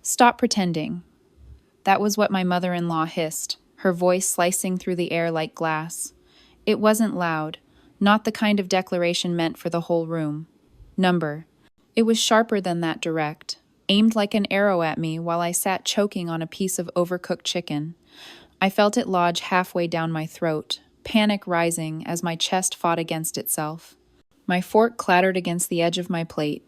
Stop pretending. That was what my mother-in-law hissed, her voice slicing through the air like glass. It wasn't loud, not the kind of declaration meant for the whole room. Number. It was sharper than that, direct, aimed like an arrow at me while I sat choking on a piece of overcooked chicken. I felt it lodge halfway down my throat, panic rising as my chest fought against itself. My fork clattered against the edge of my plate.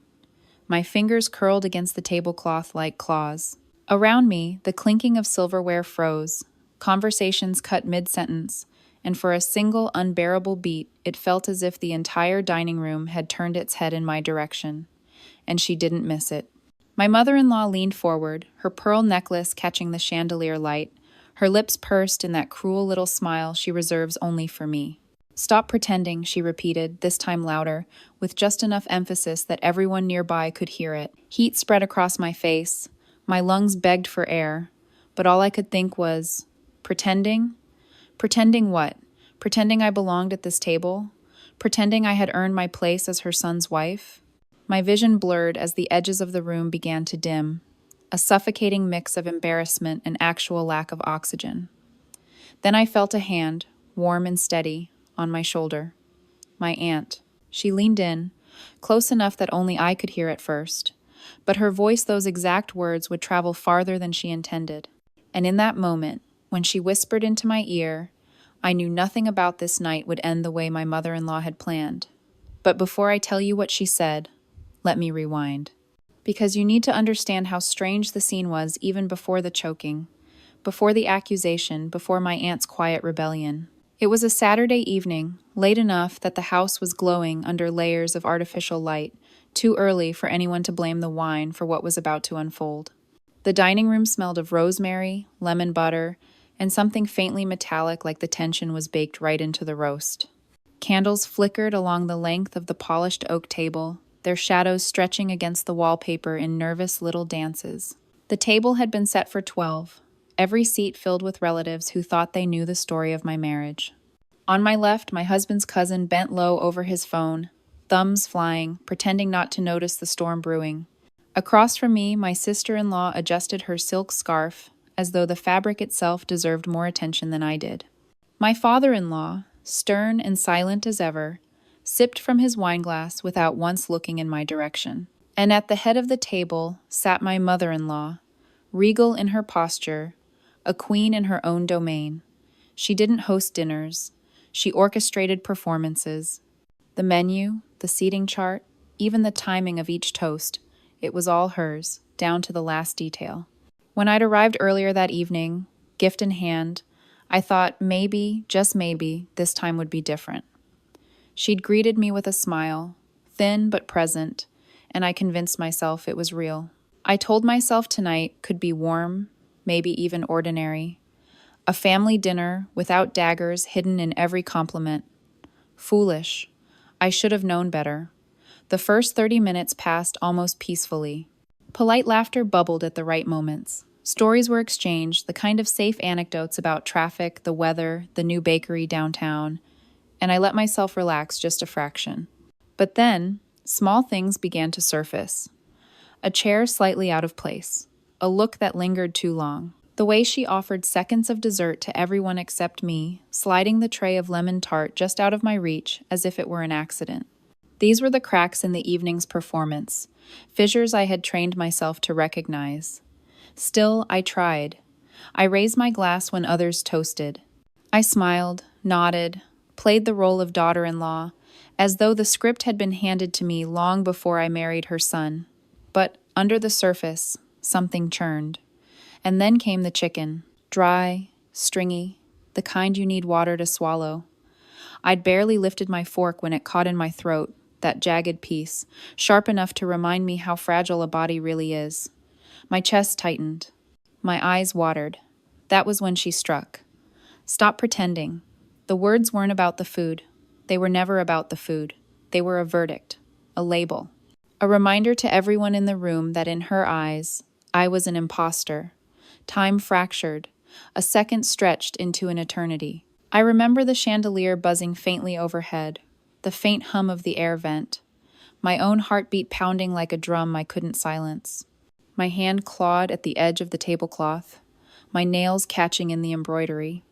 My fingers curled against the tablecloth like claws. Around me, the clinking of silverware froze. Conversations cut mid-sentence, and for a single unbearable beat, it felt as if the entire dining room had turned its head in my direction. And she didn't miss it. My mother-in-law leaned forward, her pearl necklace catching the chandelier light, her lips pursed in that cruel little smile she reserves only for me. Stop pretending, she repeated, this time louder, with just enough emphasis that everyone nearby could hear it. Heat spread across my face. My lungs begged for air, but all I could think was, pretending? Pretending what? Pretending I belonged at this table? Pretending I had earned my place as her son's wife? My vision blurred as the edges of the room began to dim, a suffocating mix of embarrassment and actual lack of oxygen. Then I felt a hand, warm and steady, on my shoulder. My aunt. She leaned in, close enough that only I could hear at first, but her voice, those exact words, would travel farther than she intended. And in that moment, when she whispered into my ear, I knew nothing about this night would end the way my mother-in-law had planned. But before I tell you what she said, let me rewind. Because you need to understand how strange the scene was even before the choking, before the accusation, before my aunt's quiet rebellion. It was a Saturday evening, late enough that the house was glowing under layers of artificial light, too early for anyone to blame the wine for what was about to unfold. The dining room smelled of rosemary, lemon butter, and something faintly metallic like the tension was baked right into the roast. Candles flickered along the length of the polished oak table, their shadows stretching against the wallpaper in nervous little dances. The table had been set for 12, every seat filled with relatives who thought they knew the story of my marriage. On my left, my husband's cousin bent low over his phone, thumbs flying, pretending not to notice the storm brewing. Across from me, my sister-in-law adjusted her silk scarf, as though the fabric itself deserved more attention than I did. My father-in-law, stern and silent as ever, sipped from his wineglass without once looking in my direction. And at the head of the table sat my mother-in-law, regal in her posture, a queen in her own domain. She didn't host dinners. She orchestrated performances. The menu, the seating chart, even the timing of each toast, it was all hers, down to the last detail. When I'd arrived earlier that evening, gift in hand, I thought maybe, just maybe, this time would be different. She'd greeted me with a smile, thin but present, and I convinced myself it was real. I told myself tonight could be warm, maybe even ordinary. A family dinner without daggers hidden in every compliment. Foolish. I should have known better. The first 30 minutes passed almost peacefully. Polite laughter bubbled at the right moments. Stories were exchanged, the kind of safe anecdotes about traffic, the weather, the new bakery downtown, and I let myself relax just a fraction. But then, small things began to surface. A chair slightly out of place. A look that lingered too long. The way she offered seconds of dessert to everyone except me, sliding the tray of lemon tart just out of my reach as if it were an accident. These were the cracks in the evening's performance, fissures I had trained myself to recognize. Still, I tried. I raised my glass when others toasted. I smiled, nodded, played the role of daughter-in-law, as though the script had been handed to me long before I married her son. But under the surface, something churned. And then came the chicken, dry, stringy, the kind you need water to swallow. I'd barely lifted my fork when it caught in my throat, that jagged piece, sharp enough to remind me how fragile a body really is. My chest tightened. My eyes watered. That was when she struck. Stop pretending. The words weren't about the food. They were never about the food. They were a verdict, a label, a reminder to everyone in the room that in her eyes, I was an imposter. Time fractured, a second stretched into an eternity. I remember the chandelier buzzing faintly overhead, the faint hum of the air vent, my own heartbeat pounding like a drum I couldn't silence. My hand clawed at the edge of the tablecloth, my nails catching in the embroidery,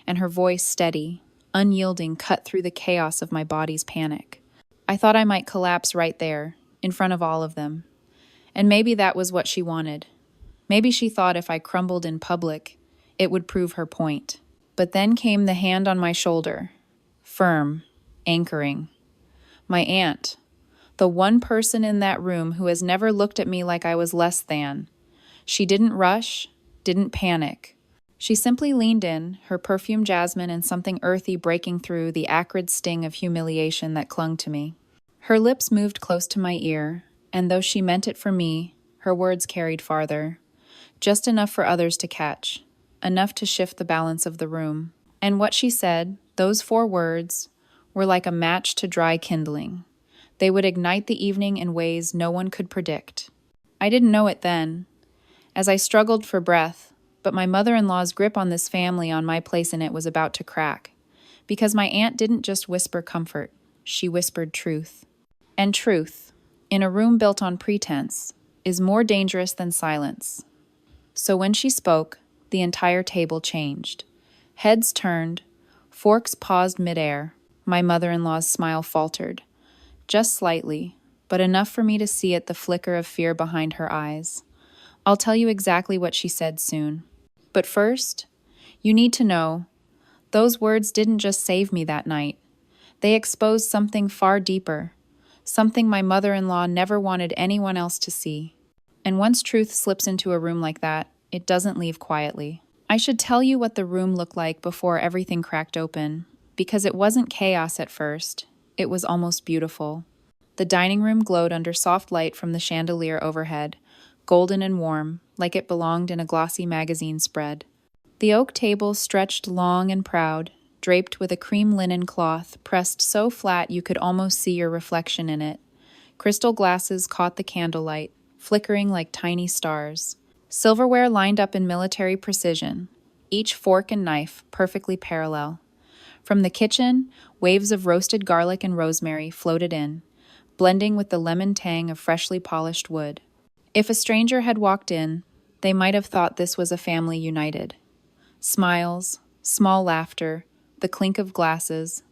and her voice steady, unyielding, cut through the chaos of my body's panic. I thought I might collapse right there, in front of all of them. And maybe that was what she wanted. Maybe she thought if I crumbled in public, it would prove her point. But then came the hand on my shoulder, firm, anchoring. My aunt, the one person in that room who has never looked at me like I was less than. She didn't rush, didn't panic. She simply leaned in, her perfume jasmine and something earthy breaking through the acrid sting of humiliation that clung to me. Her lips moved close to my ear, and though she meant it for me, her words carried farther. Just enough for others to catch, enough to shift the balance of the room. And what she said, those 4 words, were like a match to dry kindling. They would ignite the evening in ways no one could predict. I didn't know it then, as I struggled for breath, but my mother-in-law's grip on this family, on my place in it, was about to crack. Because my aunt didn't just whisper comfort, she whispered truth. And truth, in a room built on pretense, is more dangerous than silence. So when she spoke, the entire table changed. Heads turned, forks paused midair. My mother-in-law's smile faltered. Just slightly, but enough for me to see it, the flicker of fear behind her eyes. I'll tell you exactly what she said soon. But first, you need to know, those words didn't just save me that night. They exposed something far deeper, something my mother-in-law never wanted anyone else to see. And once truth slips into a room like that, it doesn't leave quietly. I should tell you what the room looked like before everything cracked open, because it wasn't chaos at first. It was almost beautiful. The dining room glowed under soft light from the chandelier overhead, golden and warm, like it belonged in a glossy magazine spread. The oak table stretched long and proud, draped with a cream linen cloth pressed so flat you could almost see your reflection in it. Crystal glasses caught the candlelight, flickering like tiny stars. Silverware lined up in military precision, each fork and knife perfectly parallel. From the kitchen, waves of roasted garlic and rosemary floated in, blending with the lemon tang of freshly polished wood. If a stranger had walked in, they might have thought this was a family united. Smiles, small laughter, the clink of glasses.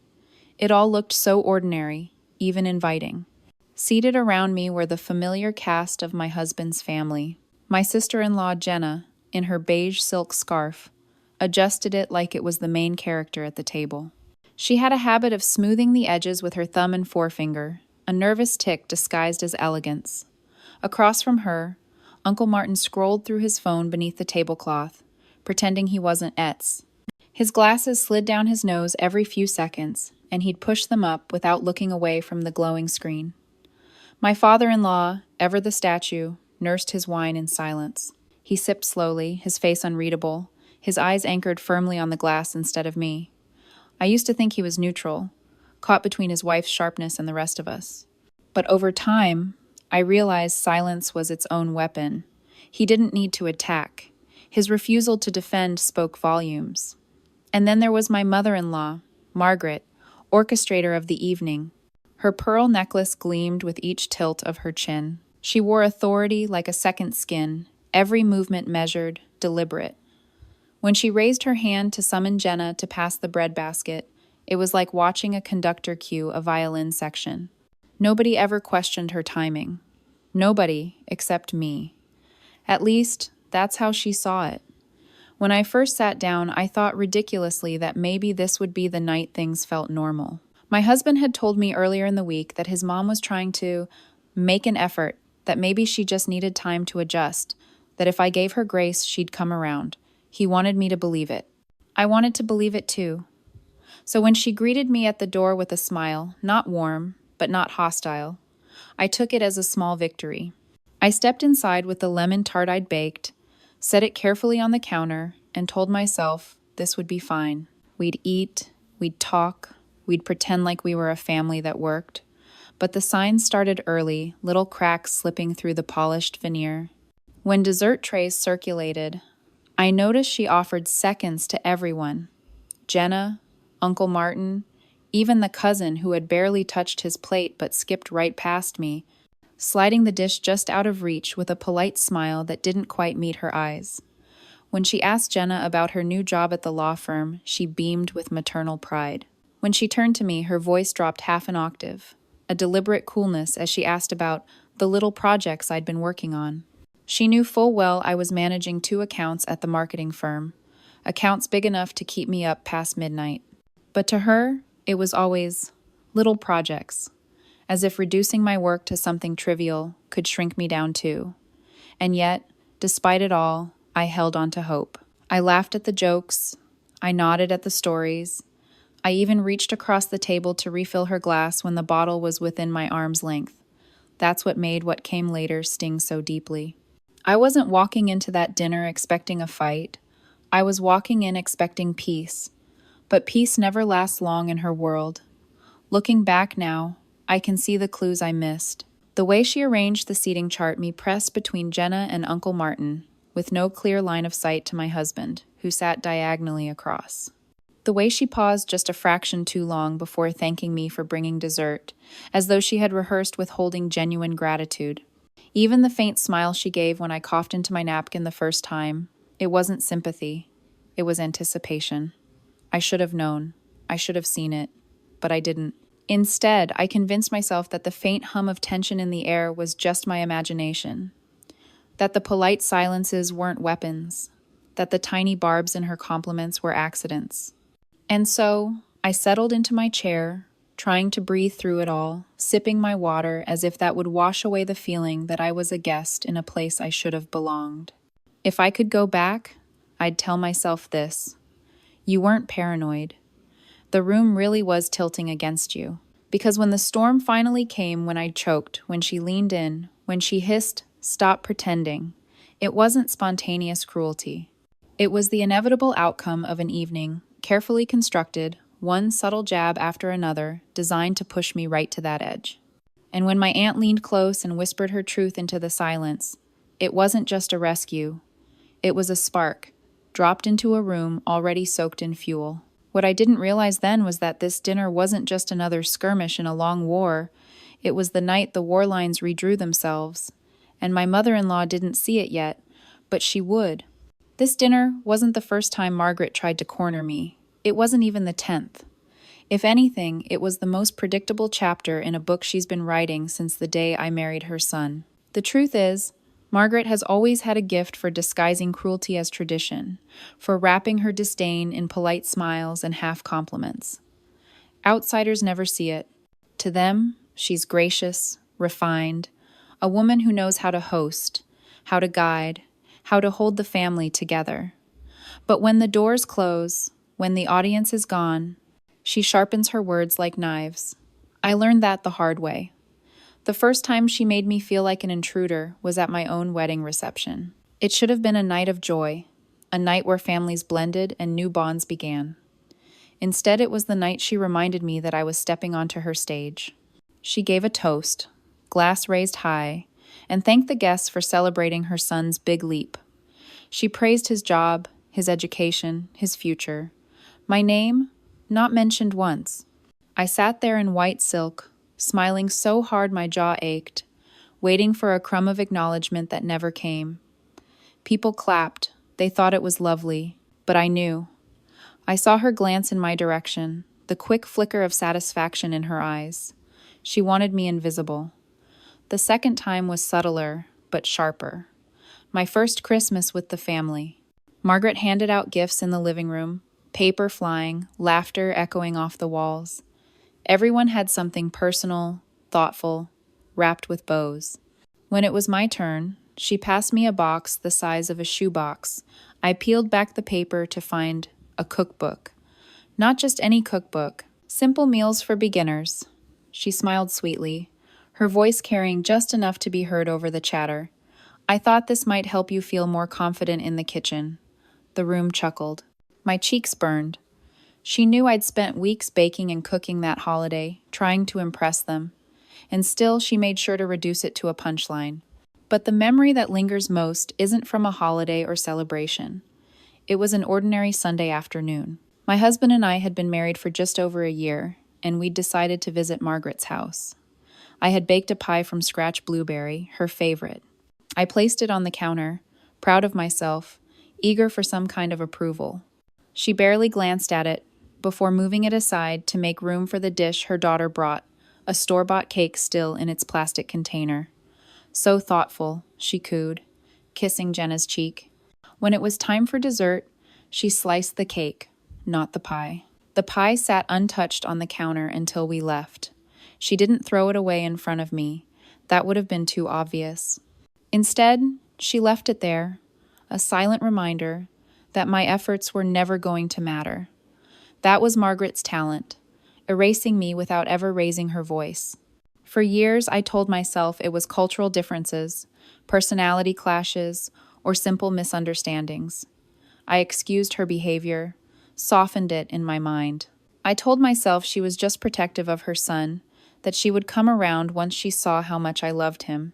It all looked so ordinary, even inviting. Seated around me were the familiar cast of my husband's family. My sister-in-law, Jenna, in her beige silk scarf, adjusted it like it was the main character at the table. She had a habit of smoothing the edges with her thumb and forefinger, a nervous tic disguised as elegance. Across from her, Uncle Martin scrolled through his phone beneath the tablecloth, pretending he wasn't Etz. His glasses slid down his nose every few seconds, and he'd push them up without looking away from the glowing screen. My father-in-law, ever the statue, nursed his wine in silence. He sipped slowly, his face unreadable, his eyes anchored firmly on the glass instead of me. I used to think he was neutral, caught between his wife's sharpness and the rest of us. But over time, I realized silence was its own weapon. He didn't need to attack. His refusal to defend spoke volumes. And then there was my mother-in-law, Margaret, orchestrator of the evening. Her pearl necklace gleamed with each tilt of her chin. She wore authority like a second skin, every movement measured, deliberate. When she raised her hand to summon Jenna to pass the bread basket, it was like watching a conductor cue a violin section. Nobody ever questioned her timing. Nobody except me. At least, that's how she saw it. When I first sat down, I thought ridiculously that maybe this would be the night things felt normal. My husband had told me earlier in the week that his mom was trying to make an effort, that maybe she just needed time to adjust, that if I gave her grace, she'd come around. He wanted me to believe it. I wanted to believe it too. So when she greeted me at the door with a smile, not warm, but not hostile, I took it as a small victory. I stepped inside with the lemon tart I'd baked, set it carefully on the counter, and told myself this would be fine. We'd eat, we'd talk, we'd pretend like we were a family that worked. But the signs started early, little cracks slipping through the polished veneer. When dessert trays circulated, I noticed she offered seconds to everyone. Jenna, Uncle Martin, even the cousin who had barely touched his plate but skipped right past me. sliding the dish just out of reach with a polite smile that didn't quite meet her eyes. When she asked Jenna about her new job at the law firm, she beamed with maternal pride. When she turned to me, her voice dropped half an octave, a deliberate coolness as she asked about the little projects I'd been working on. She knew full well I was managing 2 accounts at the marketing firm, accounts big enough to keep me up past midnight. But to her, it was always little projects, as if reducing my work to something trivial could shrink me down too. And yet, despite it all, I held on to hope. I laughed at the jokes, I nodded at the stories, I even reached across the table to refill her glass when the bottle was within my arm's length. That's what made what came later sting so deeply. I wasn't walking into that dinner expecting a fight. I was walking in expecting peace. But peace never lasts long in her world. Looking back now, I can see the clues I missed. The way she arranged the seating chart me pressed between Jenna and Uncle Martin, with no clear line of sight to my husband, who sat diagonally across. The way she paused just a fraction too long before thanking me for bringing dessert, as though she had rehearsed withholding genuine gratitude. Even the faint smile she gave when I coughed into my napkin the first time, it wasn't sympathy, it was anticipation. I should have known, I should have seen it, but I didn't. Instead, I convinced myself that the faint hum of tension in the air was just my imagination, that the polite silences weren't weapons, that the tiny barbs in her compliments were accidents. And so, I settled into my chair, trying to breathe through it all, sipping my water as if that would wash away the feeling that I was a guest in a place I should have belonged. If I could go back, I'd tell myself this: you weren't paranoid. The room really was tilting against you. Because when the storm finally came, when I choked, when she leaned in, when she hissed, "Stop pretending," it wasn't spontaneous cruelty. It was the inevitable outcome of an evening, carefully constructed, one subtle jab after another, designed to push me right to that edge. And when my aunt leaned close and whispered her truth into the silence, it wasn't just a rescue. It was a spark, dropped into a room already soaked in fuel. What I didn't realize then was that this dinner wasn't just another skirmish in a long war. It was the night the war lines redrew themselves. And my mother-in-law didn't see it yet, but she would. This dinner wasn't the first time Margaret tried to corner me. It wasn't even the 10th. If anything, it was the most predictable chapter in a book she's been writing since the day I married her son. The truth is, Margaret has always had a gift for disguising cruelty as tradition, for wrapping her disdain in polite smiles and half compliments. Outsiders never see it. To them, she's gracious, refined, a woman who knows how to host, how to guide, how to hold the family together. But when the doors close, when the audience is gone, she sharpens her words like knives. I learned that the hard way. The first time she made me feel like an intruder was at my own wedding reception. It should have been a night of joy, a night where families blended and new bonds began. Instead, it was the night she reminded me that I was stepping onto her stage. She gave a toast, glass raised high, and thanked the guests for celebrating her son's big leap. She praised his job, his education, his future. My name, not mentioned once. I sat there in white silk, smiling so hard my jaw ached, waiting for a crumb of acknowledgement that never came. People clapped. They thought it was lovely, but I knew. I saw her glance in my direction, the quick flicker of satisfaction in her eyes. She wanted me invisible. The second time was subtler, but sharper. My first Christmas with the family. Margaret handed out gifts in the living room, paper flying, laughter echoing off the walls. Everyone had something personal, thoughtful, wrapped with bows. When it was my turn, she passed me a box the size of a shoebox. I peeled back the paper to find a cookbook. Not just any cookbook, simple meals for beginners. She smiled sweetly, her voice carrying just enough to be heard over the chatter. I thought this might help you feel more confident in the kitchen. The room chuckled. My cheeks burned. She knew I'd spent weeks baking and cooking that holiday, trying to impress them, and still she made sure to reduce it to a punchline. But the memory that lingers most isn't from a holiday or celebration. It was an ordinary Sunday afternoon. My husband and I had been married for just over a year, and we'd decided to visit Margaret's house. I had baked a pie from scratch blueberry, her favorite. I placed it on the counter, proud of myself, eager for some kind of approval. She barely glanced at it before moving it aside to make room for the dish her daughter brought, a store-bought cake still in its plastic container. "So thoughtful," she cooed, kissing Jenna's cheek. When it was time for dessert, she sliced the cake, not the pie. The pie sat untouched on the counter until we left. She didn't throw it away in front of me. That would have been too obvious. Instead, she left it there, a silent reminder that my efforts were never going to matter. That was Margaret's talent, erasing me without ever raising her voice. For years, I told myself it was cultural differences, personality clashes, or simple misunderstandings. I excused her behavior, softened it in my mind. I told myself she was just protective of her son, that she would come around once she saw how much I loved him.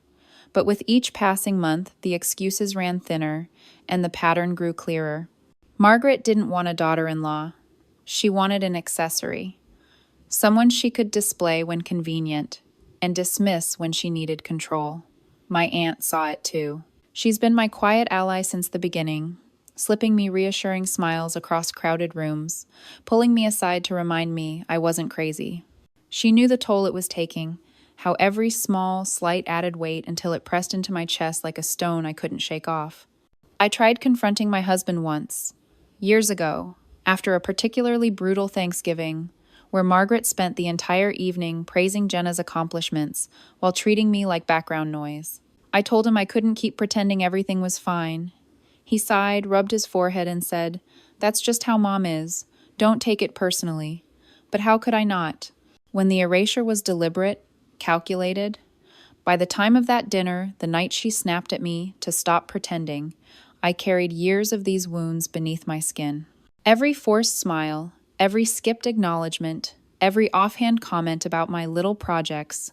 But with each passing month, the excuses ran thinner, and the pattern grew clearer. Margaret didn't want a daughter-in-law. She wanted an accessory, someone she could display when convenient, and dismiss when she needed control. My aunt saw it too. She's been my quiet ally since the beginning, slipping me reassuring smiles across crowded rooms, pulling me aside to remind me I wasn't crazy. She knew the toll it was taking, how every small, slight added weight until it pressed into my chest like a stone I couldn't shake off. I tried confronting my husband once, years ago, after a particularly brutal Thanksgiving, where Margaret spent the entire evening praising Jenna's accomplishments while treating me like background noise. I told him I couldn't keep pretending everything was fine. He sighed, rubbed his forehead, and said, "That's just how Mom is. Don't take it personally." But how could I not? When the erasure was deliberate, calculated, by the time of that dinner, the night she snapped at me to stop pretending, I carried years of these wounds beneath my skin. Every forced smile, every skipped acknowledgement, every offhand comment about my little projects,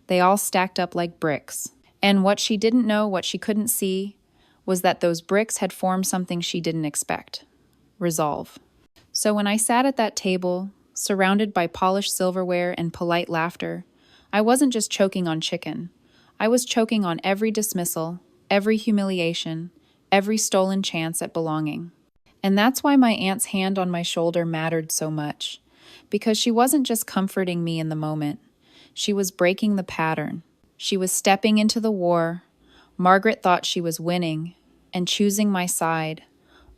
they all stacked up like bricks. And what she didn't know, what she couldn't see, was that those bricks had formed something she didn't expect: resolve. So when I sat at that table, surrounded by polished silverware and polite laughter, I wasn't just choking on chicken. I was choking on every dismissal, every humiliation, every stolen chance at belonging. And that's why my aunt's hand on my shoulder mattered so much, because she wasn't just comforting me in the moment. She was breaking the pattern. She was stepping into the war. Margaret thought she was winning and choosing my side,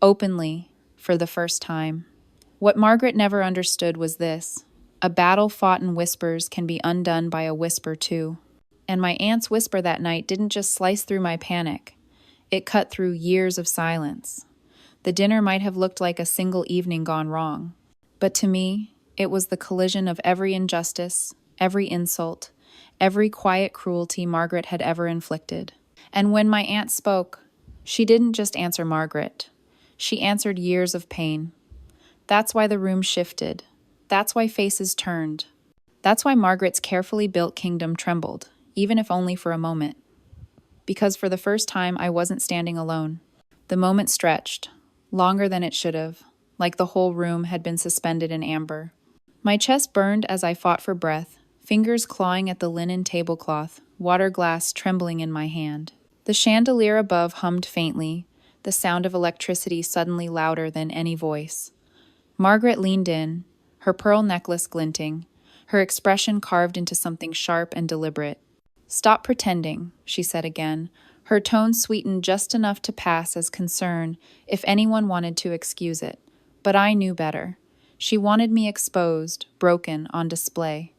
openly, for the first time. What Margaret never understood was this: a battle fought in whispers can be undone by a whisper too. And my aunt's whisper that night didn't just slice through my panic. It cut through years of silence. The dinner might have looked like a single evening gone wrong, but to me, it was the collision of every injustice, every insult, every quiet cruelty Margaret had ever inflicted. And when my aunt spoke, she didn't just answer Margaret. She answered years of pain. That's why the room shifted. That's why faces turned. That's why Margaret's carefully built kingdom trembled, even if only for a moment. Because for the first time, I wasn't standing alone. The moment stretched, longer than it should have, like the whole room had been suspended in amber. My chest burned as I fought for breath, fingers clawing at the linen tablecloth, water glass trembling in my hand. The chandelier above hummed faintly, the sound of electricity suddenly louder than any voice. Margaret leaned in, her pearl necklace glinting, her expression carved into something sharp and deliberate. "Stop pretending," she said again, her tone sweetened just enough to pass as concern if anyone wanted to excuse it. But I knew better. She wanted me exposed, broken, on display.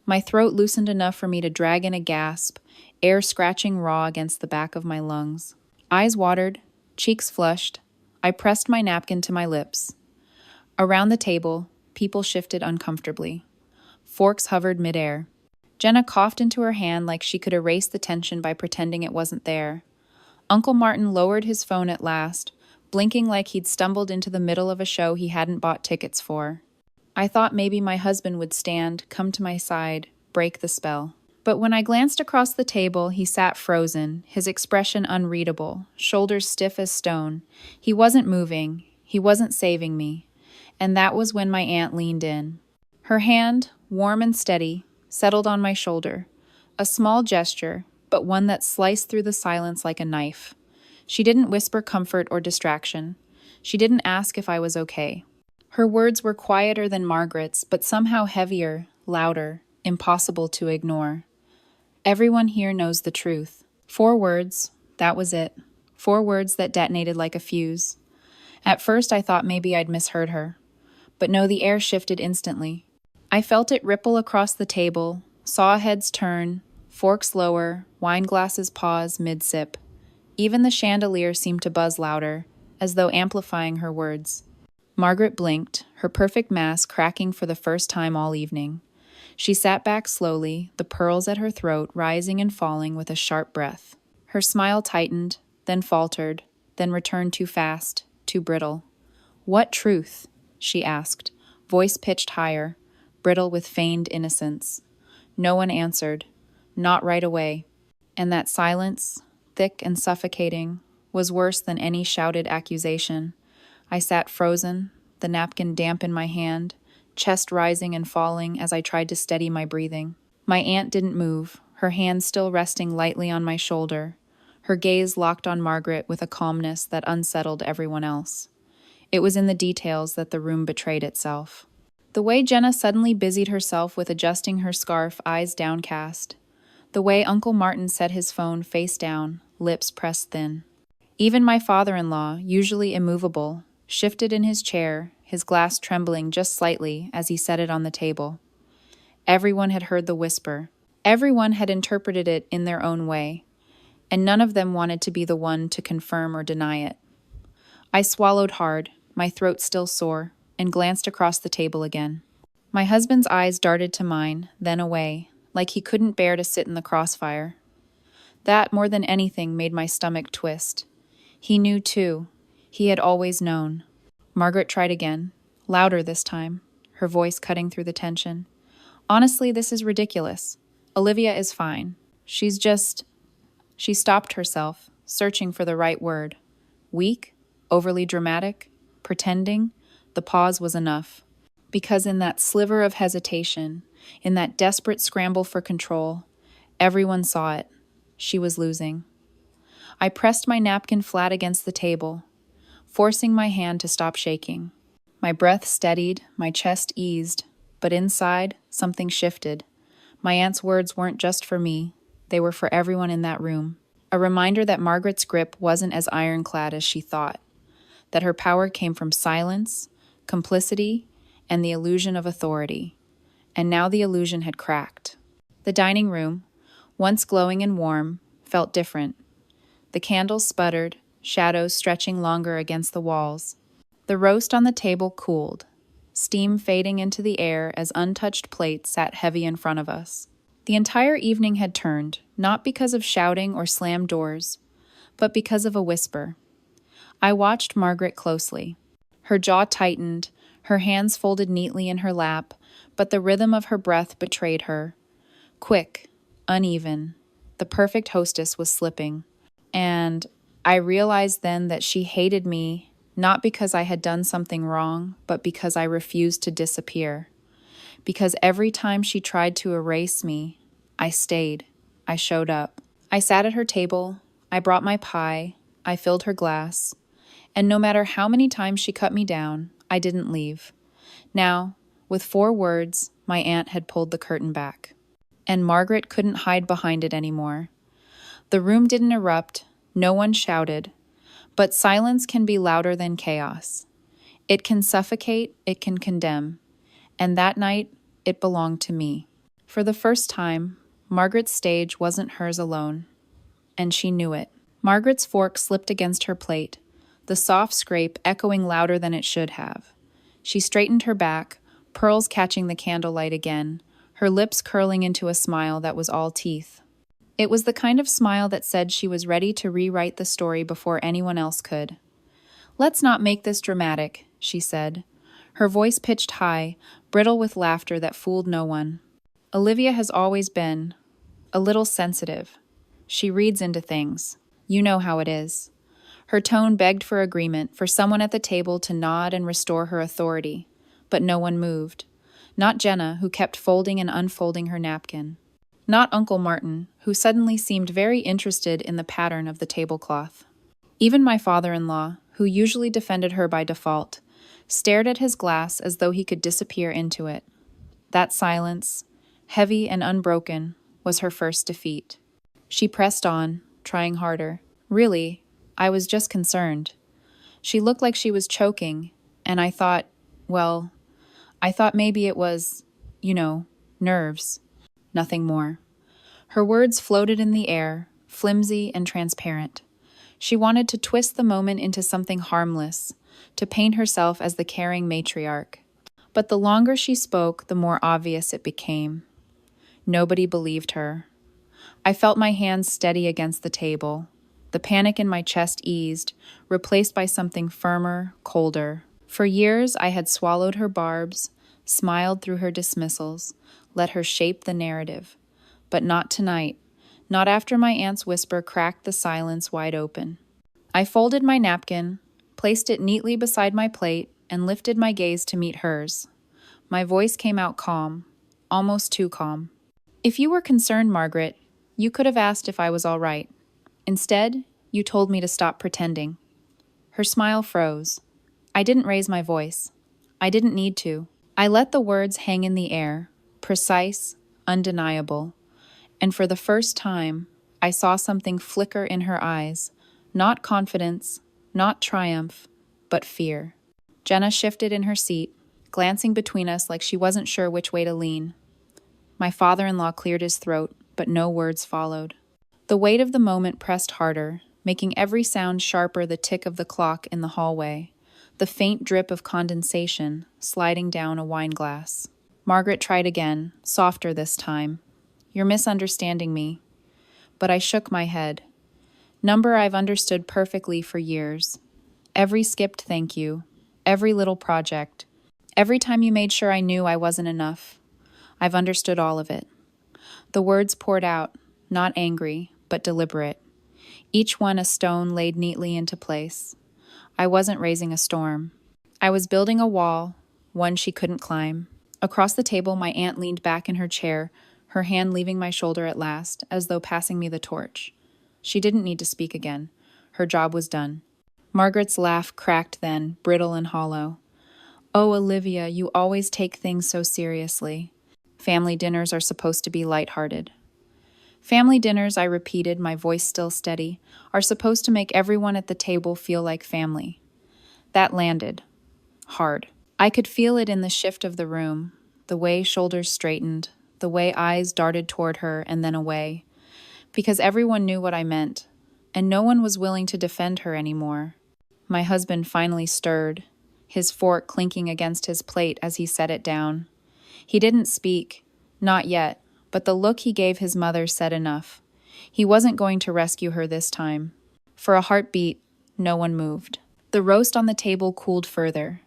My throat loosened enough for me to drag in a gasp, air scratching raw against the back of my lungs. Eyes watered, cheeks flushed, I pressed my napkin to my lips. Around the table, people shifted uncomfortably. Forks hovered midair. Jenna coughed into her hand like she could erase the tension by pretending it wasn't there. Uncle Martin lowered his phone at last, blinking like he'd stumbled into the middle of a show he hadn't bought tickets for. I thought maybe my husband would stand, come to my side, break the spell. But when I glanced across the table, he sat frozen, his expression unreadable, shoulders stiff as stone. He wasn't moving. He wasn't saving me. And that was when my aunt leaned in. Her hand, warm and steady, settled on my shoulder, A small gesture, but one that sliced through the silence like a knife. She didn't whisper comfort or distraction. She didn't ask if I was okay. Her words were quieter than Margaret's, but somehow heavier, louder, impossible to ignore. Everyone here knows the truth. 4 words, that was it. 4 words that detonated like a fuse. At first I thought maybe I'd misheard her. But no, the air shifted instantly. I felt it ripple across the table, saw heads turn, forks lower, wine glasses pause mid-sip. Even the chandelier seemed to buzz louder, as though amplifying her words. Margaret blinked, her perfect mask cracking for the first time all evening. She sat back slowly, the pearls at her throat rising and falling with a sharp breath. Her smile tightened, then faltered, then returned too fast, too brittle. "What truth?" she asked, voice pitched higher, brittle with feigned innocence. No one answered, not right away. And that silence, thick and suffocating, was worse than any shouted accusation. I sat frozen, the napkin damp in my hand, chest rising and falling as I tried to steady my breathing. My aunt didn't move, her hand still resting lightly on my shoulder, her gaze locked on Margaret with a calmness that unsettled everyone else. It was in the details that the room betrayed itself. The way Jenna suddenly busied herself with adjusting her scarf, eyes downcast. The way Uncle Martin set his phone face down, lips pressed thin. Even my father-in-law, usually immovable, shifted in his chair, his glass trembling just slightly as he set it on the table. Everyone had heard the whisper. Everyone had interpreted it in their own way, and none of them wanted to be the one to confirm or deny it. I swallowed hard, my throat still sore, and glanced across the table again. My husband's eyes darted to mine, then away, like he couldn't bear to sit in the crossfire. That, more than anything, made my stomach twist. He knew, too. He had always known. Margaret tried again, louder this time, her voice cutting through the tension. "Honestly, this is ridiculous. Olivia is fine. She's just—" She stopped herself, searching for the right word. Weak? Overly dramatic? Pretending? The pause was enough. Because in that sliver of hesitation, in that desperate scramble for control, everyone saw it. She was losing. I pressed my napkin flat against the table, forcing my hand to stop shaking. My breath steadied, my chest eased, but inside, something shifted. My aunt's words weren't just for me. They were for everyone in that room. A reminder that Margaret's grip wasn't as ironclad as she thought, that her power came from silence, complicity, and the illusion of authority. And now the illusion had cracked. The dining room, once glowing and warm, felt different. The candles sputtered, shadows stretching longer against the walls. The roast on the table cooled, steam fading into the air as untouched plates sat heavy in front of us. The entire evening had turned, not because of shouting or slammed doors, but because of a whisper. I watched Margaret closely. Her jaw tightened, her hands folded neatly in her lap, but the rhythm of her breath betrayed her. Quick, uneven. The perfect hostess was slipping. And I realized then that she hated me, not because I had done something wrong, but because I refused to disappear. Because every time she tried to erase me, I stayed. I showed up. I sat at her table. I brought my pie. I filled her glass. And no matter how many times she cut me down, I didn't leave. Now, with 4 words, my aunt had pulled the curtain back. And Margaret couldn't hide behind it anymore. The room didn't erupt. No one shouted. But silence can be louder than chaos. It can suffocate. It can condemn. And that night, it belonged to me. For the first time, Margaret's stage wasn't hers alone. And she knew it. Margaret's fork slipped against her plate, the soft scrape echoing louder than it should have. She straightened her back, pearls catching the candlelight again, her lips curling into a smile that was all teeth. It was the kind of smile that said she was ready to rewrite the story before anyone else could. "Let's not make this dramatic," she said, her voice pitched high, brittle with laughter that fooled no one. "Olivia has always been a little sensitive. She reads into things. You know how it is." Her tone begged for agreement, for someone at the table to nod and restore her authority. But no one moved. Not Jenna, who kept folding and unfolding her napkin. Not Uncle Martin, who suddenly seemed very interested in the pattern of the tablecloth. Even my father-in-law, who usually defended her by default, stared at his glass as though he could disappear into it. That silence, heavy and unbroken, was her first defeat. She pressed on, trying harder. Really, I was just concerned. She looked like she was choking, and I thought maybe it was, nerves. Nothing more. Her words floated in the air, flimsy and transparent. She wanted to twist the moment into something harmless, to paint herself as the caring matriarch. But the longer she spoke, the more obvious it became. Nobody believed her. I felt my hands steady against the table. The panic in my chest eased, replaced by something firmer, colder. For years, I had swallowed her barbs, smiled through her dismissals, let her shape the narrative. But not tonight, not after my aunt's whisper cracked the silence wide open. I folded my napkin, placed it neatly beside my plate, and lifted my gaze to meet hers. My voice came out calm, almost too calm. If you were concerned, Margaret, you could have asked if I was all right. Instead, you told me to stop pretending. Her smile froze. I didn't raise my voice. I didn't need to. I let the words hang in the air, precise, undeniable. And for the first time, I saw something flicker in her eyes. Not confidence, not triumph, but fear. Jenna shifted in her seat, glancing between us like she wasn't sure which way to lean. My father-in-law cleared his throat, but no words followed. The weight of the moment pressed harder, making every sound sharper: the tick of the clock in the hallway, the faint drip of condensation sliding down a wine glass. Margaret tried again, softer this time. You're misunderstanding me. But I shook my head. Number I've understood perfectly for years. Every skipped thank you, every little project, every time you made sure I knew I wasn't enough. I've understood all of it. The words poured out, not angry, but deliberate. Each one a stone laid neatly into place. I wasn't raising a storm. I was building a wall, one she couldn't climb. Across the table, my aunt leaned back in her chair, her hand leaving my shoulder at last, as though passing me the torch. She didn't need to speak again. Her job was done. Margaret's laugh cracked then, brittle and hollow. Oh, Olivia, you always take things so seriously. Family dinners are supposed to be lighthearted. Family dinners, I repeated, my voice still steady, are supposed to make everyone at the table feel like family. That landed. Hard. I could feel it in the shift of the room, the way shoulders straightened, the way eyes darted toward her and then away, because everyone knew what I meant, and no one was willing to defend her anymore. My husband finally stirred, his fork clinking against his plate as he set it down. He didn't speak, not yet, but the look he gave his mother said enough. He wasn't going to rescue her this time. For a heartbeat, no one moved. The roast on the table cooled further,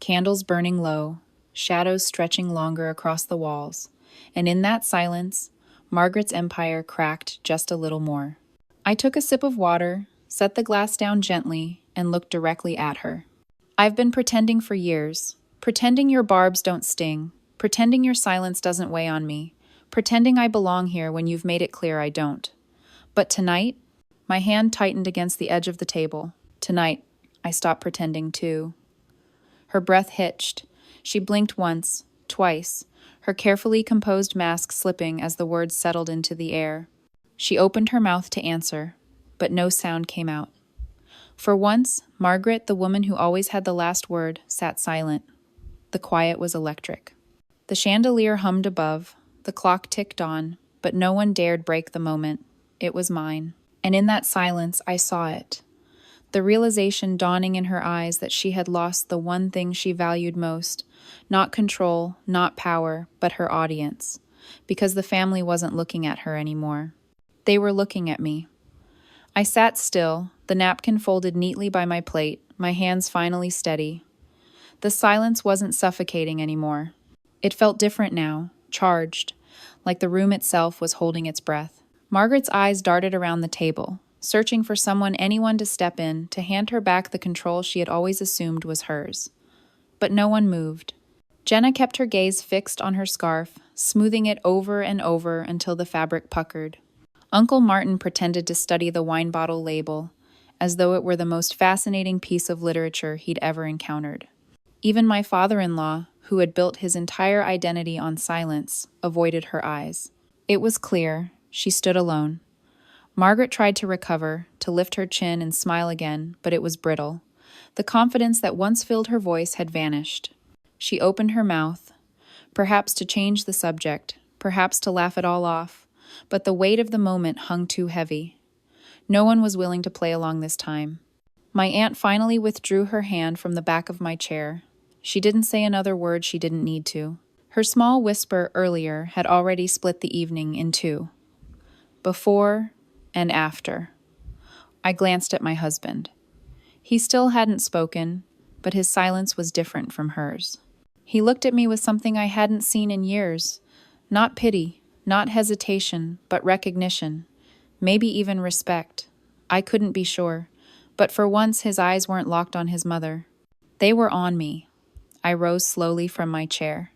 candles burning low, shadows stretching longer across the walls, and in that silence, Margaret's empire cracked just a little more. I took a sip of water, set the glass down gently, and looked directly at her. I've been pretending for years, pretending your barbs don't sting, pretending your silence doesn't weigh on me, pretending I belong here when you've made it clear I don't. But tonight, my hand tightened against the edge of the table. Tonight, I stopped pretending too. Her breath hitched. She blinked once, twice, her carefully composed mask slipping as the words settled into the air. She opened her mouth to answer, but no sound came out. For once, Margaret, the woman who always had the last word, sat silent. The quiet was electric. The chandelier hummed above, the clock ticked on, but no one dared break the moment. It was mine. And in that silence, I saw it. The realization dawning in her eyes that she had lost the one thing she valued most, not control, not power, but her audience, because the family wasn't looking at her anymore. They were looking at me. I sat still, the napkin folded neatly by my plate, my hands finally steady. The silence wasn't suffocating anymore. It felt different now, charged, like the room itself was holding its breath. Margaret's eyes darted around the table, searching for anyone to step in, to hand her back the control she had always assumed was hers. But no one moved. Jenna kept her gaze fixed on her scarf, smoothing it over and over until the fabric puckered. Uncle Martin pretended to study the wine bottle label, as though it were the most fascinating piece of literature he'd ever encountered. Even my father-in-law, who had built his entire identity on silence, avoided her eyes. It was clear she stood alone. Margaret tried to recover, to lift her chin and smile again, but it was brittle. The confidence that once filled her voice had vanished. She opened her mouth, perhaps to change the subject, perhaps to laugh it all off, but the weight of the moment hung too heavy. No one was willing to play along this time. My aunt finally withdrew her hand from the back of my chair. She didn't say another word she didn't need to. Her small whisper earlier had already split the evening in two. Before and after. I glanced at my husband. He still hadn't spoken, but his silence was different from hers. He looked at me with something I hadn't seen in years. Not pity, not hesitation, but recognition. Maybe even respect. I couldn't be sure, but for once his eyes weren't locked on his mother. They were on me. I rose slowly from my chair.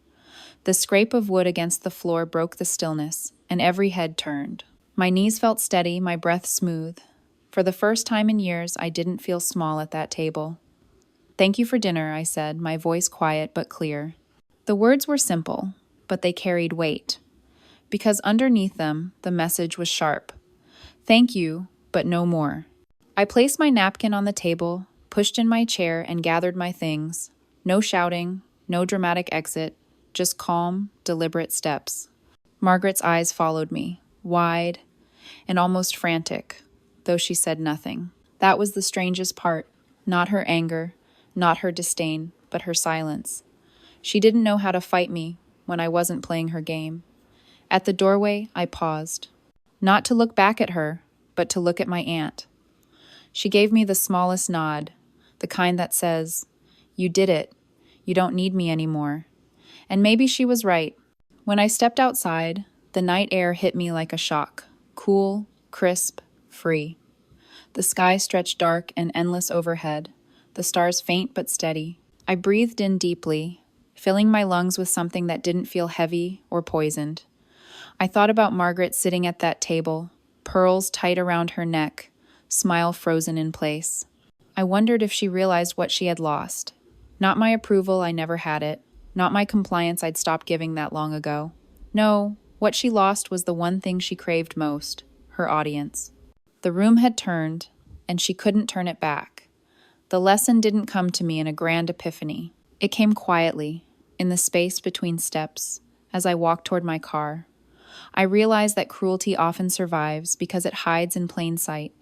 The scrape of wood against the floor broke the stillness, and every head turned. My knees felt steady, my breath smooth. For the first time in years, I didn't feel small at that table. "Thank you for dinner," I said, my voice quiet but clear. The words were simple, but they carried weight. Because underneath them, the message was sharp. Thank you, but no more. I placed my napkin on the table, pushed in my chair, and gathered my things. No shouting, no dramatic exit, just calm, deliberate steps. Margaret's eyes followed me, wide and almost frantic, though she said nothing. That was the strangest part, not her anger, not her disdain, but her silence. She didn't know how to fight me when I wasn't playing her game. At the doorway, I paused. Not to look back at her, but to look at my aunt. She gave me the smallest nod, the kind that says, "You did it. You don't need me anymore." And maybe she was right. When I stepped outside, the night air hit me like a shock. Cool, crisp, free. The sky stretched dark and endless overhead, the stars faint but steady. I breathed in deeply, filling my lungs with something that didn't feel heavy or poisoned. I thought about Margaret sitting at that table, pearls tight around her neck, smile frozen in place. I wondered if she realized what she had lost. Not my approval, I never had it. Not my compliance, I'd stopped giving that long ago. No, what she lost was the one thing she craved most, her audience. The room had turned, and she couldn't turn it back. The lesson didn't come to me in a grand epiphany. It came quietly, in the space between steps, as I walked toward my car. I realized that cruelty often survives because it hides in plain sight,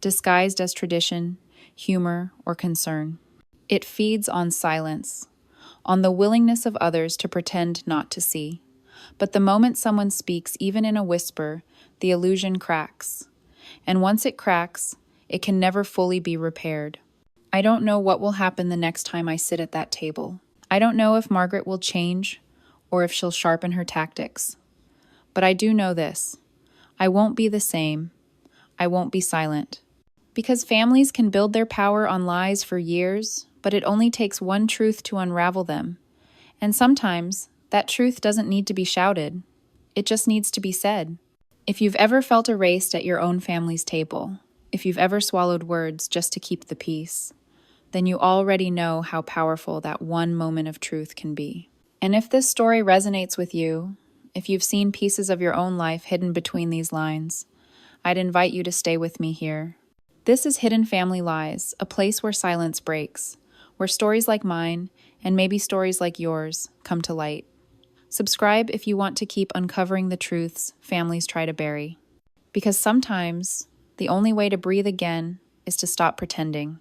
disguised as tradition, humor, or concern. It feeds on silence, on the willingness of others to pretend not to see. But the moment someone speaks, even in a whisper, the illusion cracks. And once it cracks, it can never fully be repaired. I don't know what will happen the next time I sit at that table. I don't know if Margaret will change or if she'll sharpen her tactics. But I do know this. I won't be the same. I won't be silent. Because families can build their power on lies for years, but it only takes one truth to unravel them. And sometimes, that truth doesn't need to be shouted. It just needs to be said. If you've ever felt erased at your own family's table, if you've ever swallowed words just to keep the peace, then you already know how powerful that one moment of truth can be. And if this story resonates with you, if you've seen pieces of your own life hidden between these lines, I'd invite you to stay with me here. This is Hidden Family Lies, a place where silence breaks, where stories like mine, and maybe stories like yours, come to light. Subscribe if you want to keep uncovering the truths families try to bury. Because sometimes, the only way to breathe again is to stop pretending.